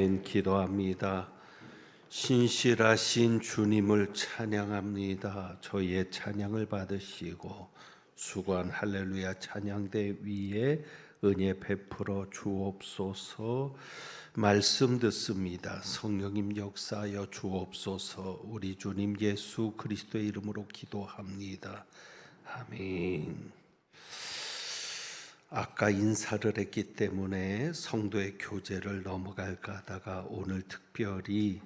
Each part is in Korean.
아멘. 기도합니다. 신실하신 주님을 찬양합니다. 저희의 찬양을 받으시고 수고한 할렐루야 찬양대 위에 은혜 베풀어 주옵소서. 말씀 듣습니다. 성령님 역사하여 주옵소서. 우리 주님 예수 그리스도의 이름으로 기도합니다. 아멘. 아까 인사를 했기 때문에 성도의 교제를 넘어갈까 하다가 오늘 특별히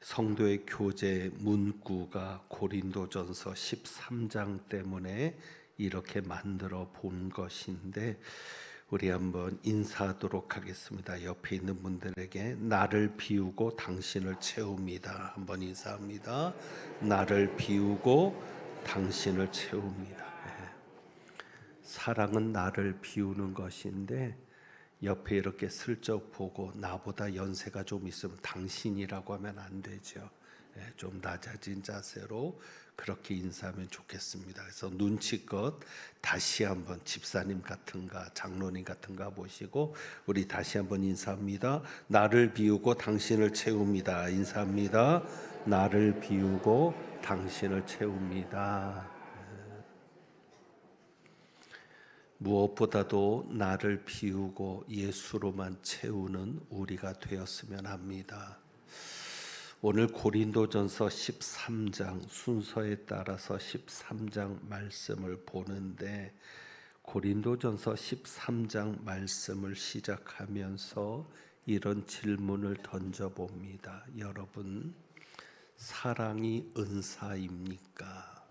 성도의 교제 문구가 고린도전서 13장 때문에 이렇게 만들어 본 것인데 우리 한번 인사하도록 하겠습니다. 옆에 있는 분들에게 나를 비우고 당신을 채웁니다. 한번 인사합니다. 나를 비우고 당신을 채웁니다. 사랑은 나를 비우는 것인데 옆에 이렇게 슬쩍 보고 나보다 연세가 좀 있으면 당신이라고 하면 안 되죠. 좀 낮아진 자세로 그렇게 인사하면 좋겠습니다. 그래서 눈치껏 다시 한번 집사님 같은가 장로님 같은가 보시고 우리 다시 한번 인사합니다. 나를 비우고 당신을 채웁니다. 인사합니다. 나를 비우고 당신을 채웁니다. 무엇보다도 나를 비우고 예수로만 채우는 우리가 되었으면 합니다. 오늘 고린도전서 13장 순서에 따라서 13장 말씀을 보는데 고린도전서 13장 말씀을 시작하면서 이런 질문을 던져봅니다. 여러분, 사랑이 은사입니까?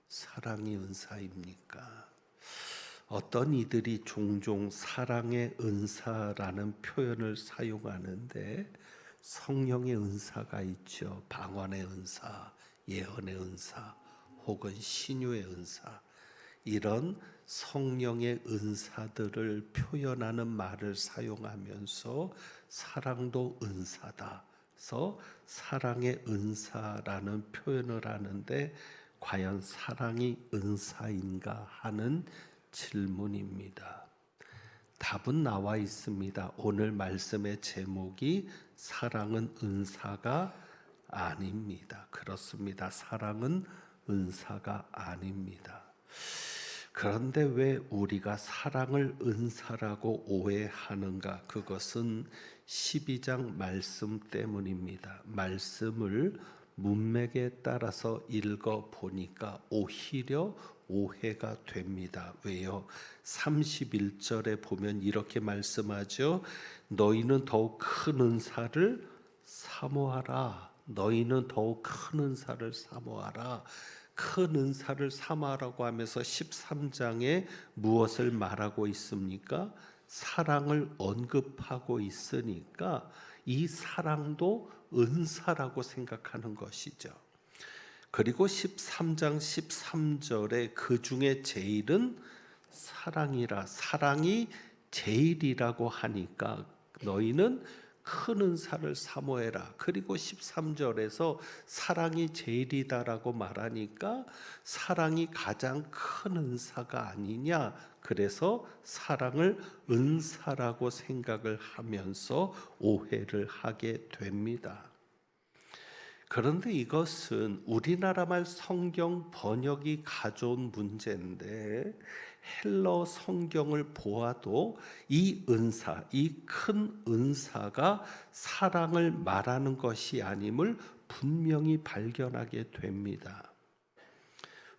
사랑이 은사입니까? 어떤 이들이 종종 사랑의 은사라는 표현을 사용하는데 성령의 은사가 있죠. 방언의 은사, 예언의 은사, 혹은 신유의 은사. 이런 성령의 은사들을 표현하는 말을 사용하면서 사랑도 은사다. 그래서 사랑의 은사라는 표현을 하는데 과연 사랑이 은사인가 하는 질문입니다. 답은 나와 있습니다. 오늘 말씀의 제목이 사랑은 은사가 아닙니다. 그렇습니다. 사랑은 은사가 아닙니다. 그런데 왜 우리가 사랑을 은사라고 오해하는가? 그것은 12장 말씀 때문입니다. 말씀을 문맥에 따라서 읽어 보니까 오히려 오해가 됩니다. 왜요? 31절에 보면 이렇게 말씀하죠. 너희는 더욱 큰 은사를 사모하라. 너희는 더욱 큰 은사를 사모하라. 큰 은사를 사모하라고 하면서 13장에 무엇을 말하고 있습니까? 사랑을 언급하고 있으니까 이 사랑도 은사라고 생각하는 것이죠. 그리고 13장 13절에 그 중에 제일은 사랑이라, 사랑이 제일이라고 하니까 너희는 큰 은사를 사모해라. 그리고 13절에서 사랑이 제일이다라고 말하니까 사랑이 가장 큰 은사가 아니냐. 그래서 사랑을 은사라고 생각을 하면서 오해를 하게 됩니다. 그런데 이것은 우리나라 말 성경 번역이 가져온 문제인데 헬러 성경을 보아도 이 은사, 이 큰 은사가 사랑을 말하는 것이 아님을 분명히 발견하게 됩니다.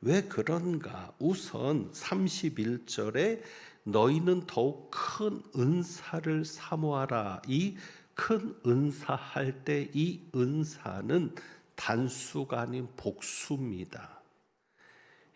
왜 그런가? 우선 31절에 너희는 더욱 큰 은사를 사모하라. 이 큰 은사 할 때 이 은사는 단수가 아닌 복수입니다.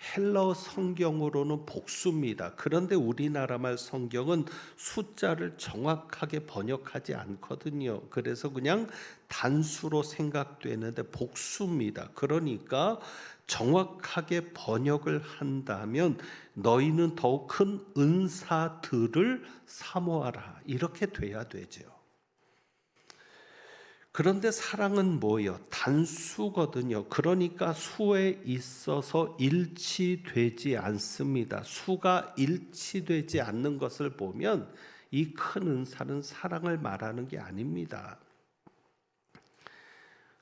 헬러 성경으로는 복수입니다. 그런데 우리나라 말 성경은 숫자를 정확하게 번역하지 않거든요. 그래서 그냥 단수로 생각되는데 복수입니다. 그러니까 정확하게 번역을 한다면 너희는 더욱 큰 은사들을 사모하라. 이렇게 돼야 되죠. 그런데 사랑은 뭐예요? 단수거든요. 그러니까 수에 있어서 일치되지 않습니다. 수가 일치되지 않는 것을 보면 이 큰 은사는 사랑을 말하는 게 아닙니다.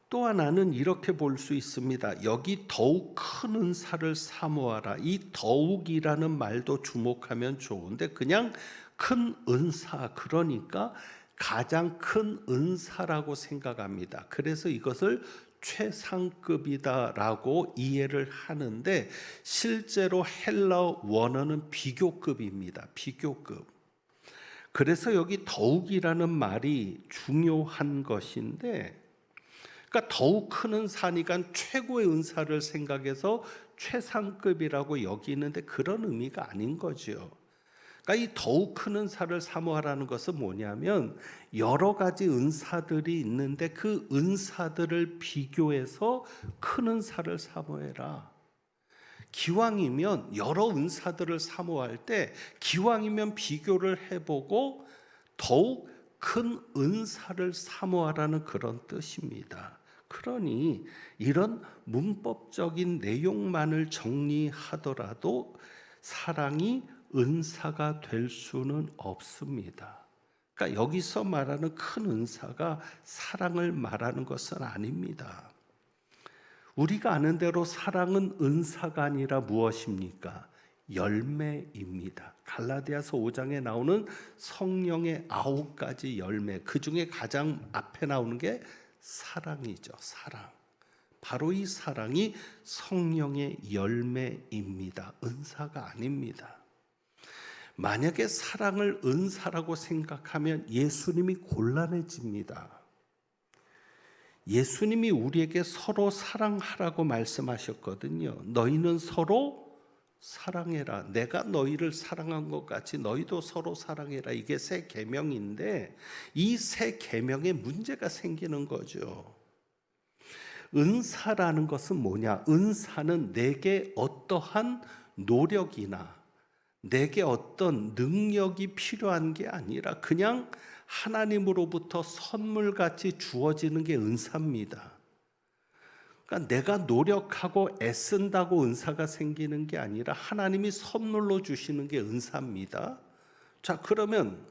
또 하나는 이렇게 볼 수 있습니다. 여기 더욱 큰 은사를 사모하라. 이 더욱이라는 말도 주목하면 좋은데 그냥 큰 은사, 그러니까 가장 큰 은사라고 생각합니다. 그래서 이것을 최상급이다라고 이해를 하는데 실제로 헬라어 원어는 비교급입니다. 비교급. 그래서 여기 더욱이라는 말이 중요한 것인데, 그러니까 더욱 큰 은사니까 최고의 은사를 생각해서 최상급이라고 여기는데 그런 의미가 아닌 거죠. 그러니까 이 더욱 큰 은사를 사모하라는 것은 뭐냐면 여러 가지 은사들이 있는데 그 은사들을 비교해서 큰 은사를 사모해라. 기왕이면 여러 은사들을 사모할 때 기왕이면 비교를 해보고 더욱 큰 은사를 사모하라는 그런 뜻입니다. 그러니 이런 문법적인 내용만을 정리하더라도 사랑이 은사가 될 수는 없습니다. 그러니까 여기서 말하는 큰 은사가 사랑을 말하는 것은 아닙니다. 우리가 아는 대로 사랑은 은사가 아니라 무엇입니까? 열매입니다. 갈라디아서 5장에 나오는 성령의 9가지 열매, 그 중에 가장 앞에 나오는 게 사랑이죠. 사랑. 바로 이 사랑이 성령의 열매입니다. 은사가 아닙니다. 만약에 사랑을 은사라고 생각하면 예수님이 곤란해집니다. 예수님이 우리에게 서로 사랑하라고 말씀하셨거든요. 너희는 서로 사랑해라. 내가 너희를 사랑한 것 같이 너희도 서로 사랑해라. 이게 새 계명인데 이 새 계명에 문제가 생기는 거죠. 은사라는 것은 뭐냐? 은사는 내게 어떠한 노력이나 내게 어떤 능력이 필요한 게 아니라 그냥 하나님으로부터 선물같이 주어지는 게 은사입니다. 그러니까 내가 노력하고 애쓴다고 은사가 생기는 게 아니라 하나님이 선물로 주시는 게 은사입니다. 자, 그러면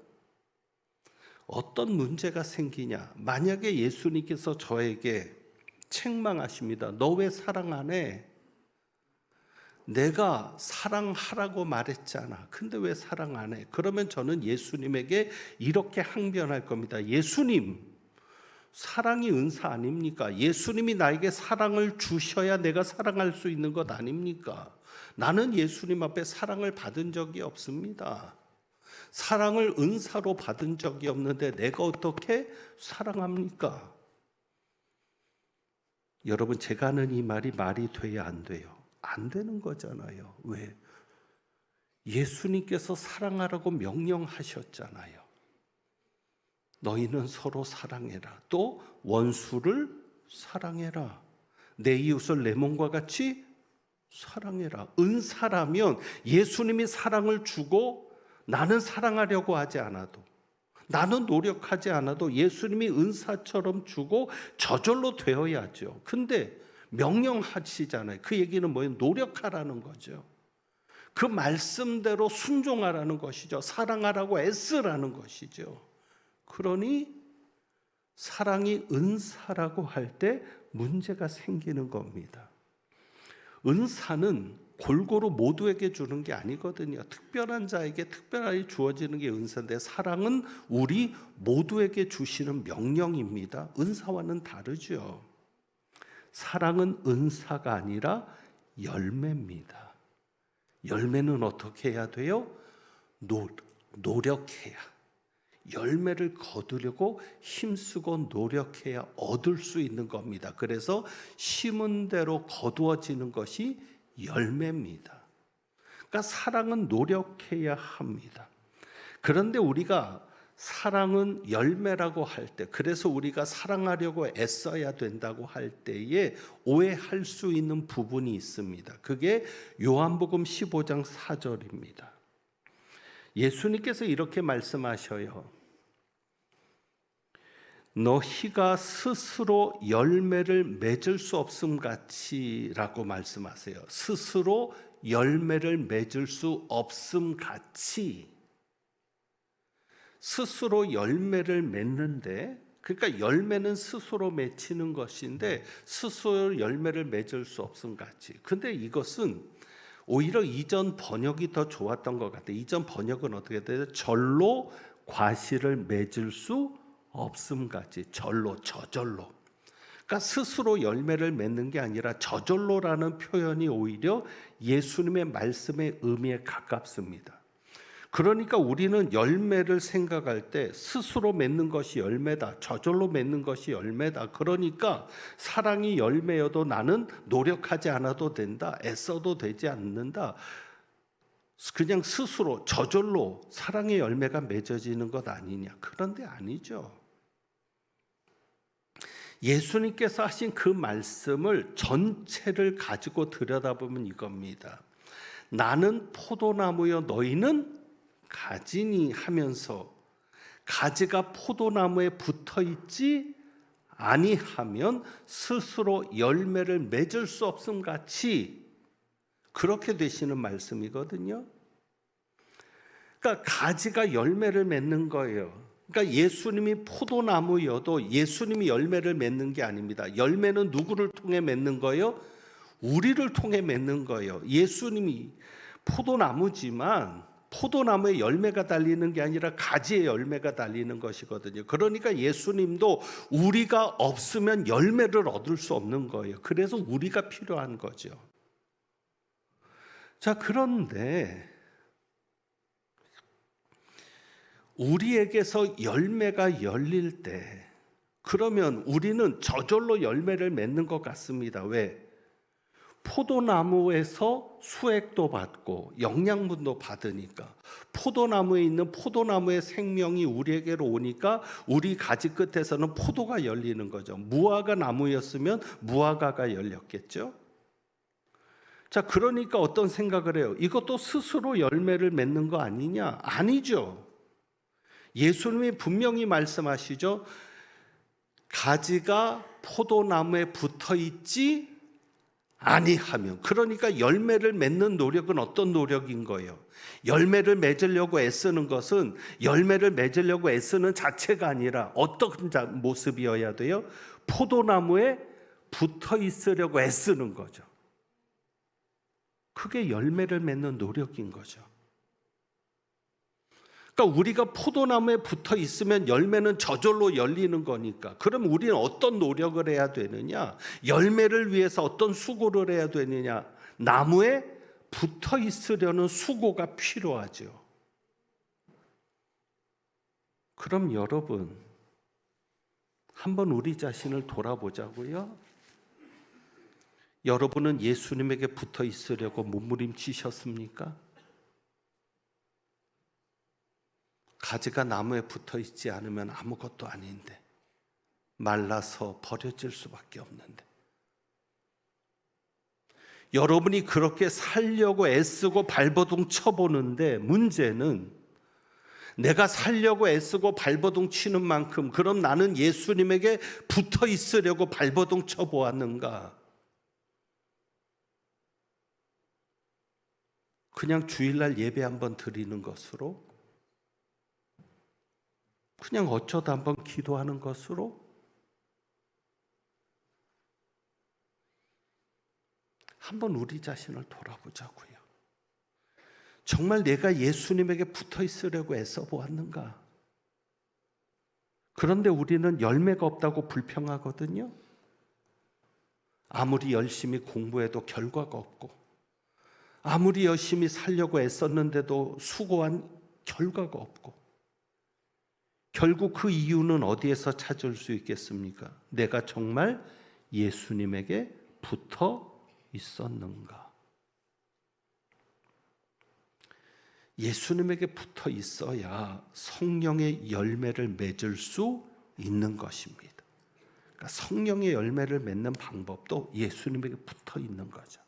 어떤 문제가 생기냐? 만약에 예수님께서 저에게 책망하십니다. 너 왜 사랑 안 해? 내가 사랑하라고 말했잖아. 근데 왜 사랑 안 해? 그러면 저는 예수님에게 이렇게 항변할 겁니다. 예수님, 사랑이 은사 아닙니까? 예수님이 나에게 사랑을 주셔야 내가 사랑할 수 있는 것 아닙니까? 나는 예수님 앞에 사랑을 받은 적이 없습니다. 사랑을 은사로 받은 적이 없는데 내가 어떻게 사랑합니까? 여러분, 제가 하는 이 말이 돼야 안 돼요? 안 되는 거잖아요. 왜? 예수님께서 사랑하라고 명령하셨잖아요. 너희는 서로 사랑해라. 또 원수를 사랑해라. 내 이웃을 내 몸과 같이 사랑해라. 은사라면 예수님이 사랑을 주고 나는 사랑하려고 하지 않아도, 나는 노력하지 않아도 예수님이 은사처럼 주고 저절로 되어야죠. 근데 명령하시잖아요. 그 얘기는 뭐예요? 노력하라는 거죠. 그 말씀대로 순종하라는 것이죠. 사랑하라고 애쓰라는 것이죠. 그러니 사랑이 은사라고 할 때 문제가 생기는 겁니다. 은사는 골고루 모두에게 주는 게 아니거든요. 특별한 자에게 특별하게 주어지는 게 은사인데 사랑은 우리 모두에게 주시는 명령입니다. 은사와는 다르죠. 사랑은 은사가 아니라 열매입니다. 열매는 어떻게 해야 돼요? 노력해야. 열매를 거두려고 힘쓰고 노력해야 얻을 수 있는 겁니다. 그래서 심은 대로 거두어지는 것이 열매입니다. 그러니까 사랑은 노력해야 합니다. 그런데 우리가 사랑은 열매라고 할 때, 그래서 우리가 사랑하려고 애써야 된다고 할 때에 오해할 수 있는 부분이 있습니다. 그게 요한복음 15장 4절입니다. 예수님께서 이렇게 말씀하셔요. 너희가 스스로 열매를 맺을 수 없음 같이라고 말씀하세요. 스스로 열매를 맺을 수 없음 같이. 스스로 열매를 맺는데, 그러니까 열매는 스스로 맺히는 것인데 스스로 열매를 맺을 수 없음 같이. 근데 이것은 오히려 이전 번역이 더 좋았던 것 같아요. 이전 번역은 어떻게 돼요? 절로 과실을 맺을 수 없음 같이. 절로, 저절로. 그러니까 스스로 열매를 맺는 게 아니라 저절로라는 표현이 오히려 예수님의 말씀의 의미에 가깝습니다. 그러니까 우리는 열매를 생각할 때 스스로 맺는 것이 열매다, 저절로 맺는 것이 열매다. 그러니까 사랑이 열매여도 나는 노력하지 않아도 된다, 애써도 되지 않는다. 그냥 스스로 저절로 사랑의 열매가 맺어지는 것 아니냐. 그런데 아니죠. 예수님께서 하신 그 말씀을 전체를 가지고 들여다보면 이겁니다. 나는 포도나무여 너희는 가지니 하면서 가지가 포도나무에 붙어 있지 아니하면 스스로 열매를 맺을 수 없음 같이 그렇게 되시는 말씀이거든요. 그러니까 가지가 열매를 맺는 거예요. 그러니까 예수님이 포도나무여도 예수님이 열매를 맺는 게 아닙니다. 열매는 누구를 통해 맺는 거예요? 우리를 통해 맺는 거예요. 예수님이 포도나무지만 포도나무에 열매가 달리는 게 아니라 가지에 열매가 달리는 것이거든요. 그러니까 예수님도 우리가 없으면 열매를 얻을 수 없는 거예요. 그래서 우리가 필요한 거죠. 자, 그런데 우리에게서 열매가 열릴 때 그러면 우리는 저절로 열매를 맺는 것 같습니다. 왜? 포도나무에서 수액도 받고 영양분도 받으니까 포도나무에 있는 포도나무의 생명이 우리에게로 오니까 우리 가지 끝에서는 포도가 열리는 거죠. 무화과 나무였으면 무화과가 열렸겠죠. 자, 그러니까 어떤 생각을 해요? 이것도 스스로 열매를 맺는 거 아니냐? 아니죠. 예수님이 분명히 말씀하시죠. 가지가 포도나무에 붙어 있지 아니하면, 그러니까 열매를 맺는 노력은 어떤 노력인 거예요? 열매를 맺으려고 애쓰는 것은 열매를 맺으려고 애쓰는 자체가 아니라 어떤 모습이어야 돼요? 포도나무에 붙어 있으려고 애쓰는 거죠. 그게 열매를 맺는 노력인 거죠. 그러니까 우리가 포도나무에 붙어 있으면 열매는 저절로 열리는 거니까. 그럼 우리는 어떤 노력을 해야 되느냐? 열매를 위해서 어떤 수고를 해야 되느냐? 나무에 붙어 있으려는 수고가 필요하죠. 그럼 여러분, 한번 우리 자신을 돌아보자고요. 여러분은 예수님에게 붙어 있으려고 몸부림치셨습니까? 가지가 나무에 붙어 있지 않으면 아무것도 아닌데 말라서 버려질 수밖에 없는데 여러분이 그렇게 살려고 애쓰고 발버둥 쳐보는데 문제는 내가 살려고 애쓰고 발버둥 치는 만큼 그럼 나는 예수님에게 붙어 있으려고 발버둥 쳐보았는가? 그냥 주일날 예배 한번 드리는 것으로? 그냥 어쩌다 한번 기도하는 것으로? 한번 우리 자신을 돌아보자고요. 정말 내가 예수님에게 붙어 있으려고 애써 보았는가? 그런데 우리는 열매가 없다고 불평하거든요. 아무리 열심히 공부해도 결과가 없고 아무리 열심히 살려고 애썼는데도 수고한 결과가 없고 결국 그 이유는 어디에서 찾을 수 있겠습니까? 내가 정말 예수님에게 붙어 있었는가? 예수님에게 붙어 있어야 성령의 열매를 맺을 수 있는 것입니다. 그러니까 성령의 열매를 맺는 방법도 예수님에게 붙어 있는 거죠.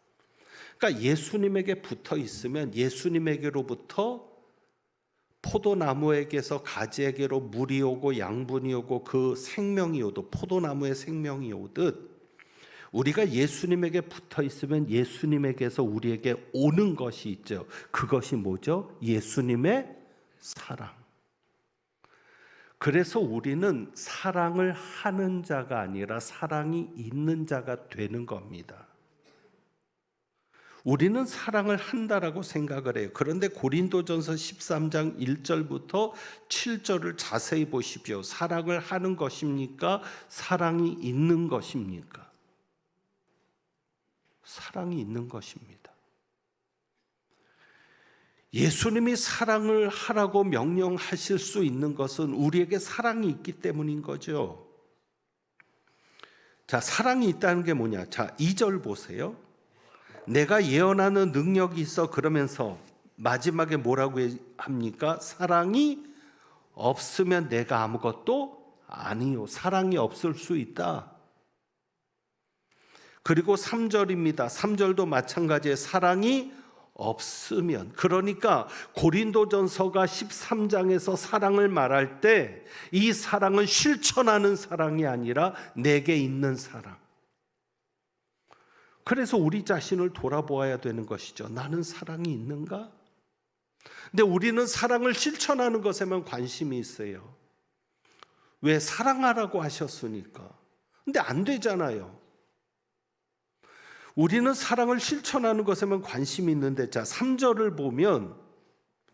그러니까 예수님에게 붙어 있으면 예수님에게로부터 포도나무에게서 가지에게로 물이 오고 양분이 오고 그 생명이 오듯 포도나무의 생명이 오듯 우리가 예수님에게 붙어 있으면 예수님에게서 우리에게 오는 것이 있죠. 그것이 뭐죠? 예수님의 사랑. 그래서 우리는 사랑을 하는 자가 아니라 사랑이 있는 자가 되는 겁니다. 우리는 사랑을 한다라고 생각을 해요. 그런데 고린도전서 13장 1절부터 7절을 자세히 보십시오. 사랑을 하는 것입니까? 사랑이 있는 것입니까? 사랑이 있는 것입니다. 예수님이 사랑을 하라고 명령하실 수 있는 것은 우리에게 사랑이 있기 때문인 거죠. 자, 사랑이 있다는 게 뭐냐? 자, 2절 보세요. 내가 예언하는 능력이 있어 그러면서 마지막에 뭐라고 합니까? 사랑이 없으면 내가 아무것도 아니요. 사랑이 없을 수 있다. 그리고 3절입니다. 3절도 마찬가지에 사랑이 없으면, 그러니까 고린도전서가 13장에서 사랑을 말할 때 이 사랑은 실천하는 사랑이 아니라 내게 있는 사랑. 그래서 우리 자신을 돌아보아야 되는 것이죠. 나는 사랑이 있는가? 근데 우리는 사랑을 실천하는 것에만 관심이 있어요. 왜? 사랑하라고 하셨으니까. 근데 안 되잖아요. 우리는 사랑을 실천하는 것에만 관심이 있는데, 자, 3절을 보면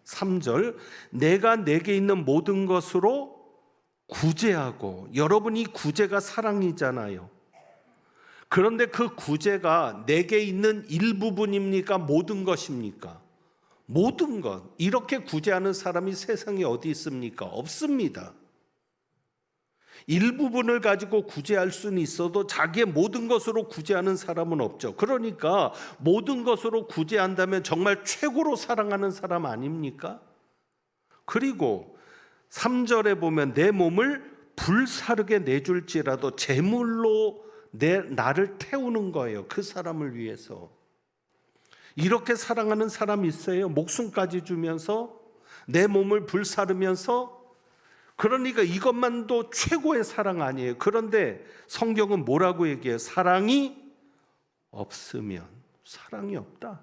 3절, 내가 내게 있는 모든 것으로 구제하고, 여러분이 구제가 사랑이잖아요. 그런데 그 구제가 내게 있는 일부분입니까? 모든 것입니까? 모든 것. 이렇게 구제하는 사람이 세상에 어디 있습니까? 없습니다. 일부분을 가지고 구제할 수는 있어도 자기의 모든 것으로 구제하는 사람은 없죠. 그러니까 모든 것으로 구제한다면 정말 최고로 사랑하는 사람 아닙니까? 그리고 3절에 보면 내 몸을 불사르게 내줄지라도 제물로 나를 태우는 거예요. 그 사람을 위해서. 이렇게 사랑하는 사람이 있어요. 목숨까지 주면서 내 몸을 불사르면서. 그러니까 이것만도 최고의 사랑 아니에요. 그런데 성경은 뭐라고 얘기해요? 사랑이 없으면, 사랑이 없다.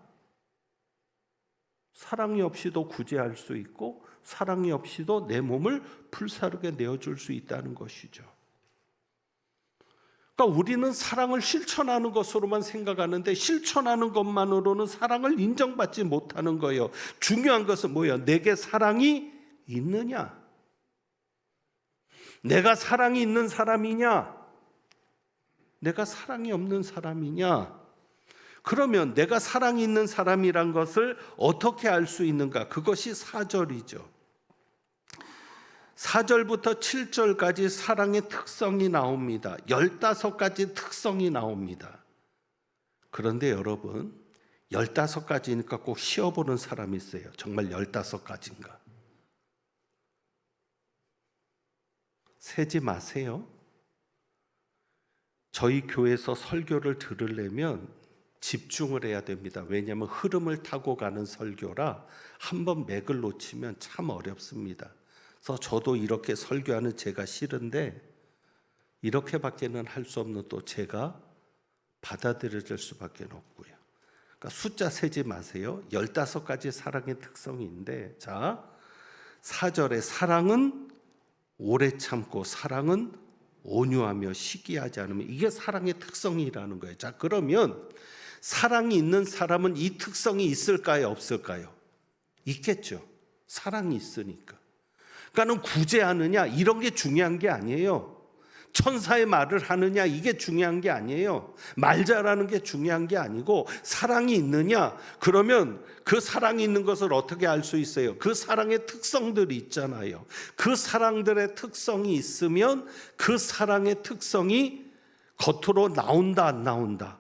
사랑이 없이도 구제할 수 있고 사랑이 없이도 내 몸을 불사르게 내어줄 수 있다는 것이죠. 그러니까 우리는 사랑을 실천하는 것으로만 생각하는데 실천하는 것만으로는 사랑을 인정받지 못하는 거예요. 중요한 것은 뭐예요? 내게 사랑이 있느냐? 내가 사랑이 있는 사람이냐? 내가 사랑이 없는 사람이냐? 그러면 내가 사랑이 있는 사람이란 것을 어떻게 알 수 있는가? 그것이 4절이죠. 4절부터 7절까지 사랑의 특성이 나옵니다. 15가지 특성이 나옵니다. 그런데 여러분, 15가지니까 꼭 쉬어보는 사람이 있어요. 정말 15가지인가? 세지 마세요. 저희 교회에서 설교를 들으려면 집중을 해야 됩니다. 왜냐하면 흐름을 타고 가는 설교라 한번 맥을 놓치면 참 어렵습니다. 그래서 저도 이렇게 설교하는 제가 싫은데 이렇게밖에는 할 수 없는 또 제가 받아들여질 수밖에 없고요. 그러니까 숫자 세지 마세요. 15가지 사랑의 특성인데, 자, 4절에 사랑은 오래 참고 사랑은 온유하며 시기하지 않으면, 이게 사랑의 특성이라는 거예요. 자, 그러면 사랑이 있는 사람은 이 특성이 있을까요? 없을까요? 있겠죠. 사랑이 있으니까. 그러니까는 구제하느냐 이런 게 중요한 게 아니에요. 천사의 말을 하느냐 이게 중요한 게 아니에요. 말 잘하는 게 중요한 게 아니고 사랑이 있느냐, 그러면 그 사랑이 있는 것을 어떻게 알 수 있어요? 그 사랑의 특성들이 있잖아요. 그 사랑들의 특성이 있으면 그 사랑의 특성이 겉으로 나온다 안 나온다?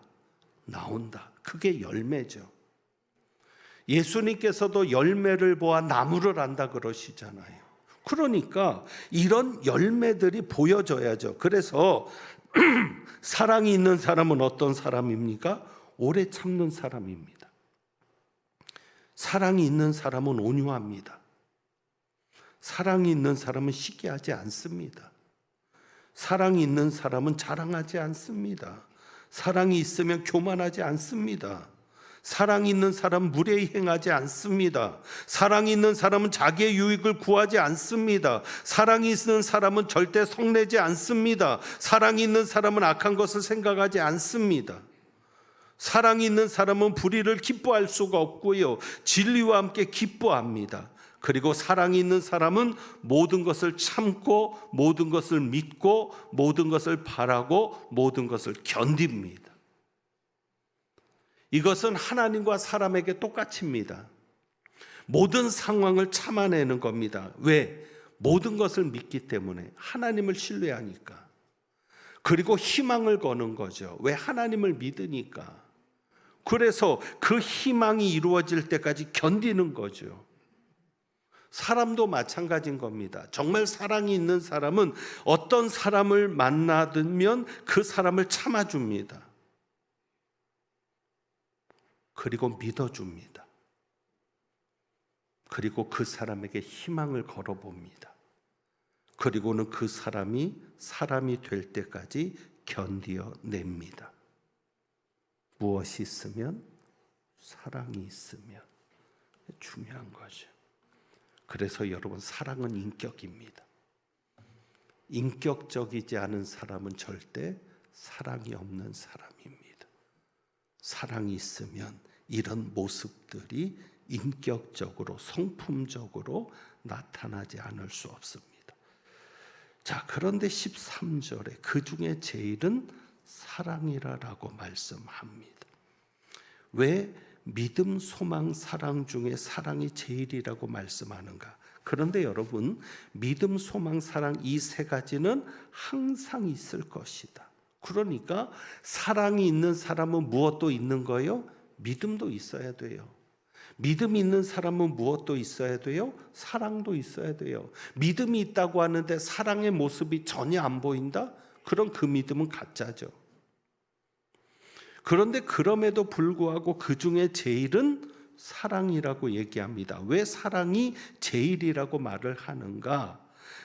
나온다. 그게 열매죠. 예수님께서도 열매를 보아 나무를 안다 그러시잖아요. 그러니까 이런 열매들이 보여져야죠. 그래서 사랑이 있는 사람은 어떤 사람입니까? 오래 참는 사람입니다. 사랑이 있는 사람은 온유합니다. 사랑이 있는 사람은 시기하지 않습니다. 사랑이 있는 사람은 자랑하지 않습니다. 사랑이 있으면 교만하지 않습니다. 사랑이 있는 사람은 무례히 행하지 않습니다. 사랑이 있는 사람은 자기의 유익을 구하지 않습니다. 사랑이 있는 사람은 절대 성내지 않습니다. 사랑이 있는 사람은 악한 것을 생각하지 않습니다. 사랑이 있는 사람은 불의를 기뻐할 수가 없고요, 진리와 함께 기뻐합니다. 그리고 사랑이 있는 사람은 모든 것을 참고, 모든 것을 믿고, 모든 것을 바라고, 모든 것을 견딥니다. 이것은 하나님과 사람에게 똑같습니다. 모든 상황을 참아내는 겁니다. 왜? 모든 것을 믿기 때문에, 하나님을 신뢰하니까. 그리고 희망을 거는 거죠. 왜? 하나님을 믿으니까. 그래서 그 희망이 이루어질 때까지 견디는 거죠. 사람도 마찬가지인 겁니다. 정말 사랑이 있는 사람은 어떤 사람을 만나면 그 사람을 참아줍니다. 그리고 믿어줍니다. 그리고 그 사람에게 희망을 걸어봅니다. 그리고는 그 사람이 사람이 될 때까지 견디어냅니다. 무엇이 있으면? 사랑이 있으면. 중요한 거죠. 그래서 여러분, 사랑은 인격입니다. 인격적이지 않은 사람은 절대 사랑이 없는 사람입니다. 사랑이 있으면 이런 모습들이 인격적으로, 성품적으로 나타나지 않을 수 없습니다. 자, 그런데 13절에 그 중에 제일은 사랑이라고 말씀합니다. 왜 믿음, 소망, 사랑 중에 사랑이 제일이라고 말씀하는가? 그런데 여러분, 믿음, 소망, 사랑 이 세 가지는 항상 있을 것이다. 그러니까 사랑이 있는 사람은 무엇도 있는 거예요? 믿음도 있어야 돼요. 믿음이 있는 사람은 무엇도 있어야 돼요? 사랑도 있어야 돼요. 믿음이 있다고 하는데 사랑의 모습이 전혀 안 보인다? 그럼 그 믿음은 가짜죠. 그런데 그럼에도 불구하고 그 중에 제일은 사랑이라고 얘기합니다. 왜 사랑이 제일이라고 말을 하는가?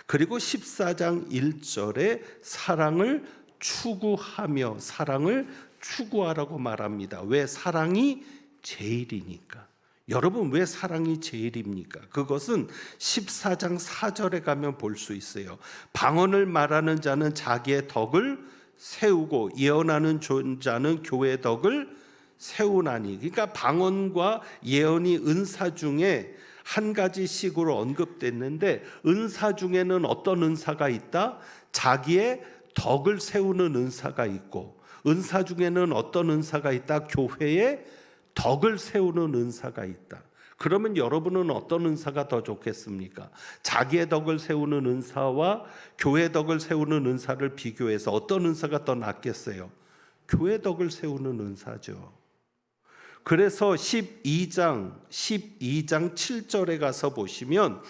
그리고 14장 1절에 사랑을 추구하며, 사랑을 추구하라고 말합니다. 왜? 사랑이 제일이니까. 여러분, 왜 사랑이 제일입니까? 그것은 14장 4절에 가면 볼 수 있어요. 방언을 말하는 자는 자기의 덕을 세우고 예언하는 자는 교회의 덕을 세우나니. 그러니까 방언과 예언이 은사 중에 한 가지씩으로 언급됐는데, 은사 중에는 어떤 은사가 있다? 자기의 덕을 세우는 은사가 있고, 은사 중에는 어떤 은사가 있다? 교회의 덕을 세우는 은사가 있다. 그러면 여러분은 어떤 은사가 더 좋겠습니까? 자기의 덕을 세우는 은사와 교회 덕을 세우는 은사를 비교해서 어떤 은사가 더 낫겠어요? 교회 덕을 세우는 은사죠. 그래서 12장 7절에 가서 보시면,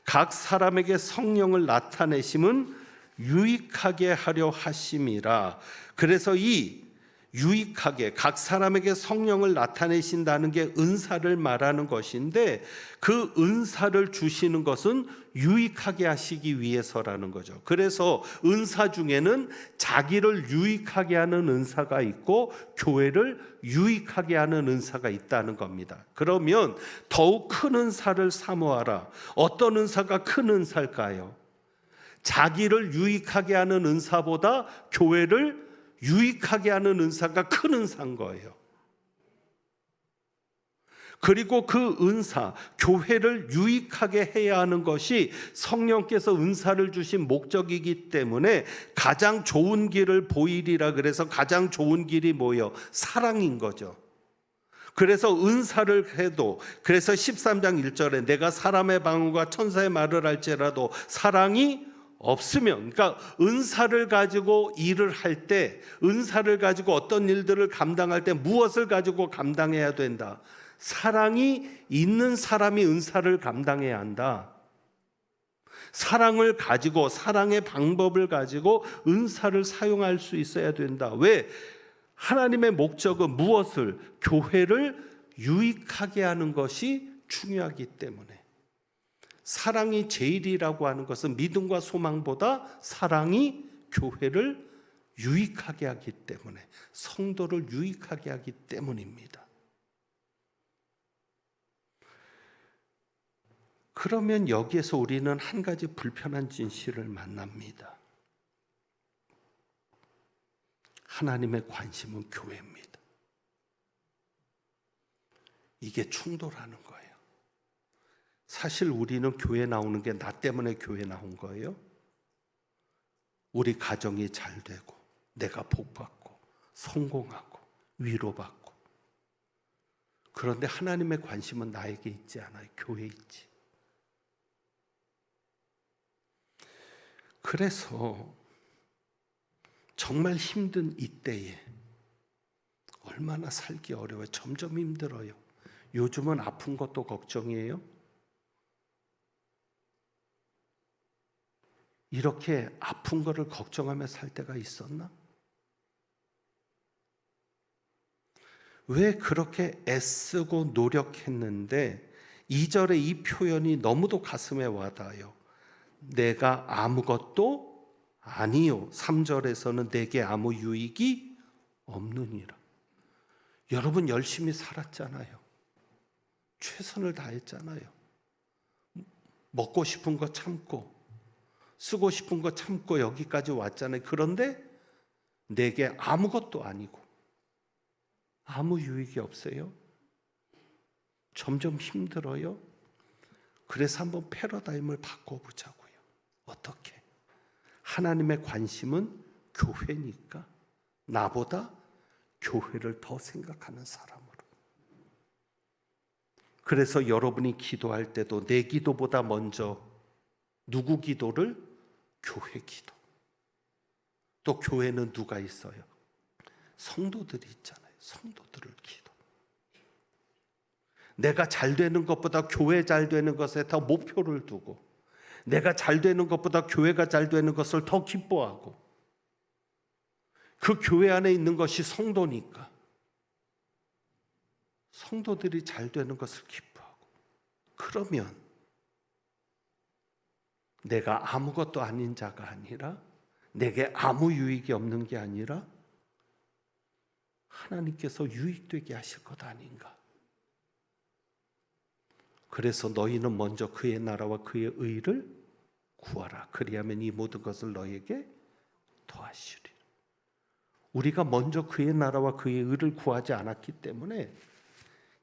각 사람에게 성령을 나타내심은 유익하게 하려 하심이라. 그래서 이 유익하게, 각 사람에게 성령을 나타내신다는 게 은사를 말하는 것인데, 그 은사를 주시는 것은 유익하게 하시기 위해서라는 거죠. 그래서 은사 중에는 자기를 유익하게 하는 은사가 있고 교회를 유익하게 하는 은사가 있다는 겁니다. 그러면 더욱 큰 은사를 사모하라. 어떤 은사가 큰 은사일까요? 자기를 유익하게 하는 은사보다 교회를 유익하게 하는 은사가 큰 은사인 거예요. 그리고 그 은사, 교회를 유익하게 해야 하는 것이 성령께서 은사를 주신 목적이기 때문에 가장 좋은 길을 보이리라. 그래서 가장 좋은 길이 뭐예요? 사랑인 거죠. 그래서 은사를 해도, 그래서 13장 1절에 내가 사람의 방언과 천사의 말을 할지라도 사랑이 없으면, 그러니까 은사를 가지고 일을 할 때, 은사를 가지고 어떤 일들을 감당할 때 무엇을 가지고 감당해야 된다? 사랑이 있는 사람이 은사를 감당해야 한다. 사랑을 가지고, 사랑의 방법을 가지고 은사를 사용할 수 있어야 된다. 왜? 하나님의 목적은 무엇을? 교회를 유익하게 하는 것이 중요하기 때문에. 사랑이 제일이라고 하는 것은 믿음과 소망보다 사랑이 교회를 유익하게 하기 때문에, 성도를 유익하게 하기 때문입니다. 그러면 여기에서 우리는 한 가지 불편한 진실을 만납니다. 하나님의 관심은 교회입니다. 이게 충돌하는 거예요. 사실 우리는 교회 나오는 게 나 때문에 교회 나온 거예요. 우리 가정이 잘 되고 내가 복받고 성공하고 위로받고. 그런데 하나님의 관심은 나에게 있지 않아요. 교회에 있지. 그래서 정말 힘든 이때에 얼마나 살기 어려워요. 점점 힘들어요. 요즘은 아픈 것도 걱정이에요. 이렇게 아픈 거를 걱정하며 살 때가 있었나? 왜 그렇게 애쓰고 노력했는데 2절의 이 표현이 너무도 가슴에 와닿아요. 내가 아무것도 아니요. 3절에서는 내게 아무 유익이 없느니라. 여러분 열심히 살았잖아요. 최선을 다했잖아요. 먹고 싶은 거 참고 쓰고 싶은 거 참고 여기까지 왔잖아요. 그런데 내게 아무것도 아니고 아무 유익이 없어요. 점점 힘들어요. 그래서 한번 패러다임을 바꿔보자고요. 어떻게? 하나님의 관심은 교회니까 나보다 교회를 더 생각하는 사람으로. 그래서 여러분이 기도할 때도 내 기도보다 먼저 누구 기도를? 교회 기도. 또 교회는 누가 있어요? 성도들이 있잖아요. 성도들을 기도. 내가 잘 되는 것보다 교회 잘 되는 것에 더 목표를 두고 내가 잘 되는 것보다 교회가 잘 되는 것을 더 기뻐하고 그 교회 안에 있는 것이 성도니까 성도들이 잘 되는 것을 기뻐하고 그러면 내가 아무것도 아닌 자가 아니라 내게 아무 유익이 없는 게 아니라 하나님께서 유익되게 하실 것 아닌가. 그래서 너희는 먼저 그의 나라와 그의 의를 구하라. 그리하면 이 모든 것을 너에게 더하시리. 우리가 먼저 그의 나라와 그의 의를 구하지 않았기 때문에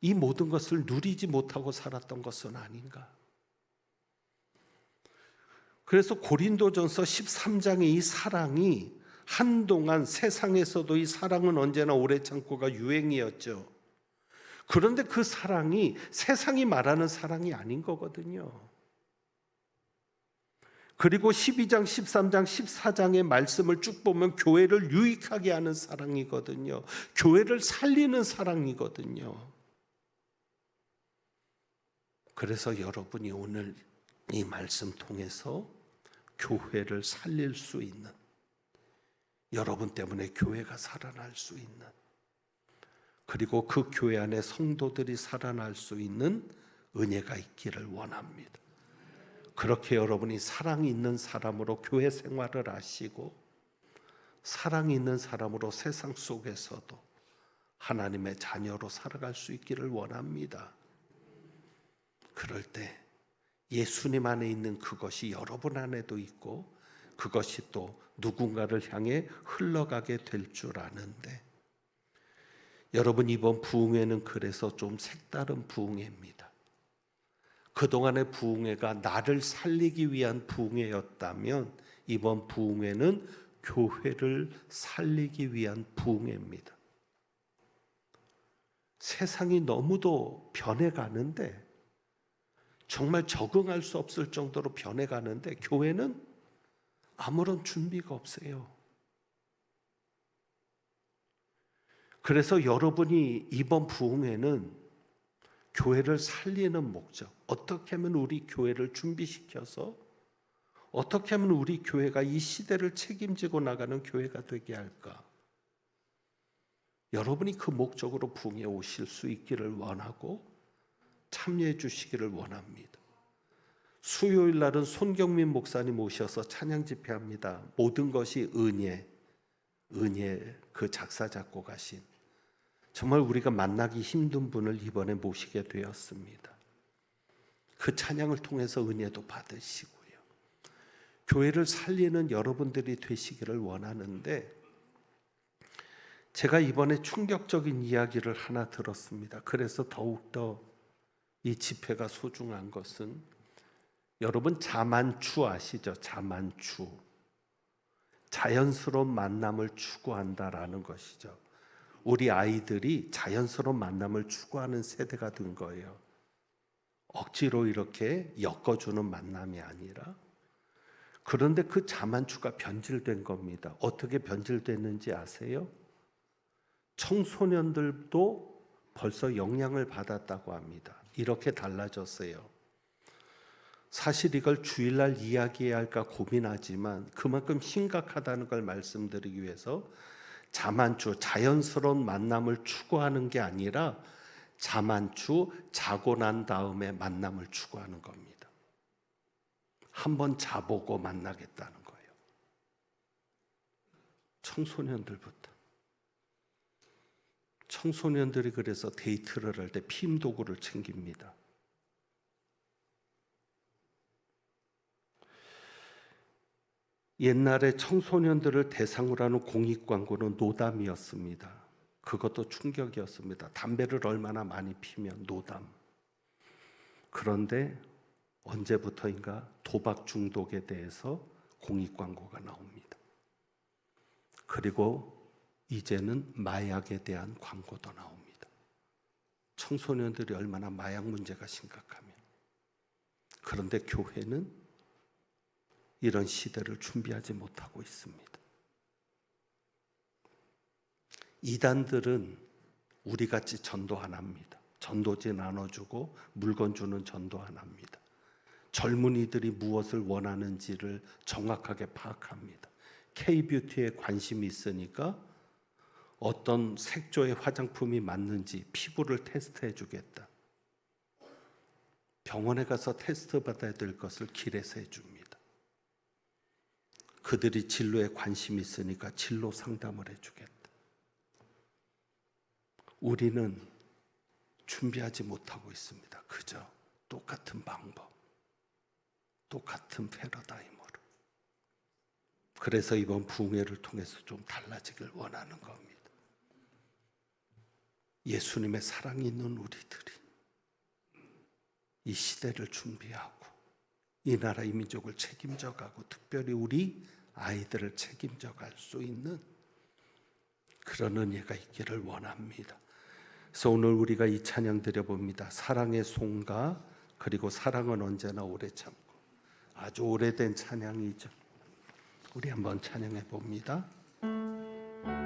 이 모든 것을 누리지 못하고 살았던 것은 아닌가. 그래서 고린도전서 13장의 이 사랑이 한동안 세상에서도 이 사랑은 언제나 오래 참고가 유행이었죠. 그런데 그 사랑이 세상이 말하는 사랑이 아닌 거거든요. 그리고 12장, 13장, 14장의 말씀을 쭉 보면 교회를 유익하게 하는 사랑이거든요. 교회를 살리는 사랑이거든요. 그래서 여러분이 오늘 이 말씀 통해서 교회를 살릴 수 있는, 여러분 때문에 교회가 살아날 수 있는, 그리고 그 교회 안에 성도들이 살아날 수 있는 은혜가 있기를 원합니다. 그렇게 여러분이 사랑이 있는 사람으로 교회 생활을 하시고 사랑이 있는 사람으로 세상 속에서도 하나님의 자녀로 살아갈 수 있기를 원합니다. 그럴 때 예수님 안에 있는 그것이 여러분 안에도 있고 그것이 또 누군가를 향해 흘러가게 될 줄 아는데, 여러분 이번 부흥회는 그래서 좀 색다른 부흥회입니다. 그동안의 부흥회가 나를 살리기 위한 부흥회였다면 이번 부흥회는 교회를 살리기 위한 부흥회입니다. 세상이 너무도 변해가는데, 정말 적응할 수 없을 정도로 변해가는데 교회는 아무런 준비가 없어요. 그래서 여러분이 이번 부흥회는 교회를 살리는 목적, 어떻게 하면 우리 교회를 준비시켜서 어떻게 하면 우리 교회가 이 시대를 책임지고 나가는 교회가 되게 할까? 여러분이 그 목적으로 부흥회 오실 수 있기를 원하고 참여해 주시기를 원합니다. 수요일 날은 손경민 목사님 오셔서 찬양 집회합니다. 모든 것이 은혜 그 작사 작곡하신 정말 우리가 만나기 힘든 분을 이번에 모시게 되었습니다. 그 찬양을 통해서 은혜도 받으시고요. 교회를 살리는 여러분들이 되시기를 원하는데, 제가 이번에 충격적인 이야기를 하나 들었습니다. 그래서 더욱더 이 집회가 소중한 것은, 여러분 자만추 아시죠? 자만추. 자연스러운 만남을 추구한다라는 것이죠. 우리 아이들이 자연스러운 만남을 추구하는 세대가 된 거예요. 억지로 이렇게 엮어주는 만남이 아니라. 그런데 그 자만추가 변질된 겁니다. 어떻게 변질됐는지 아세요? 청소년들도 벌써 영향을 받았다고 합니다. 이렇게 달라졌어요. 사실 이걸 주일날 이야기해야 할까 고민하지만 그만큼 심각하다는 걸 말씀드리기 위해서, 자만추, 자연스러운 만남을 추구하는 게 아니라 자만추, 자고 난 다음에 만남을 추구하는 겁니다. 한번 자보고 만나겠다는 거예요. 청소년들부터. 청소년들이 그래서 데이트를 할 때 피임 도구를 챙깁니다. 옛날에 청소년들을 대상으로 하는 공익 광고는 노담이었습니다. 그것도 충격이었습니다. 담배를 얼마나 많이 피면 노담. 그런데 언제부터인가 도박 중독에 대해서 공익 광고가 나옵니다. 그리고 이제는 마약에 대한 광고도 나옵니다. 청소년들이 얼마나 마약 문제가 심각하면. 그런데 교회는 이런 시대를 준비하지 못하고 있습니다. 이단들은 우리같이 전도 안 합니다. 전도지 나눠주고 물건 주는 전도 안 합니다. 젊은이들이 무엇을 원하는지를 정확하게 파악합니다. K-뷰티에 관심이 있으니까 어떤 색조의 화장품이 맞는지 피부를 테스트해 주겠다. 병원에 가서 테스트 받아야 될 것을 길에서 해줍니다. 그들이 진로에 관심이 있으니까 진로 상담을 해주겠다. 우리는 준비하지 못하고 있습니다. 그저 똑같은 방법, 똑같은 패러다임으로. 그래서 이번 부흥회를 통해서 좀 달라지길 원하는 겁니다. 예수님의 사랑이 있는 우리들이 이 시대를 준비하고 이 나라 이 민족을 책임져 가고, 특별히 우리 아이들을 책임져 갈 수 있는 그런 은혜가 있기를 원합니다. 그래서 오늘 우리가 이 찬양 드려봅니다. 사랑의 송가, 그리고 사랑은 언제나 오래 참고. 아주 오래된 찬양이죠. 우리 한번 찬양해 봅니다.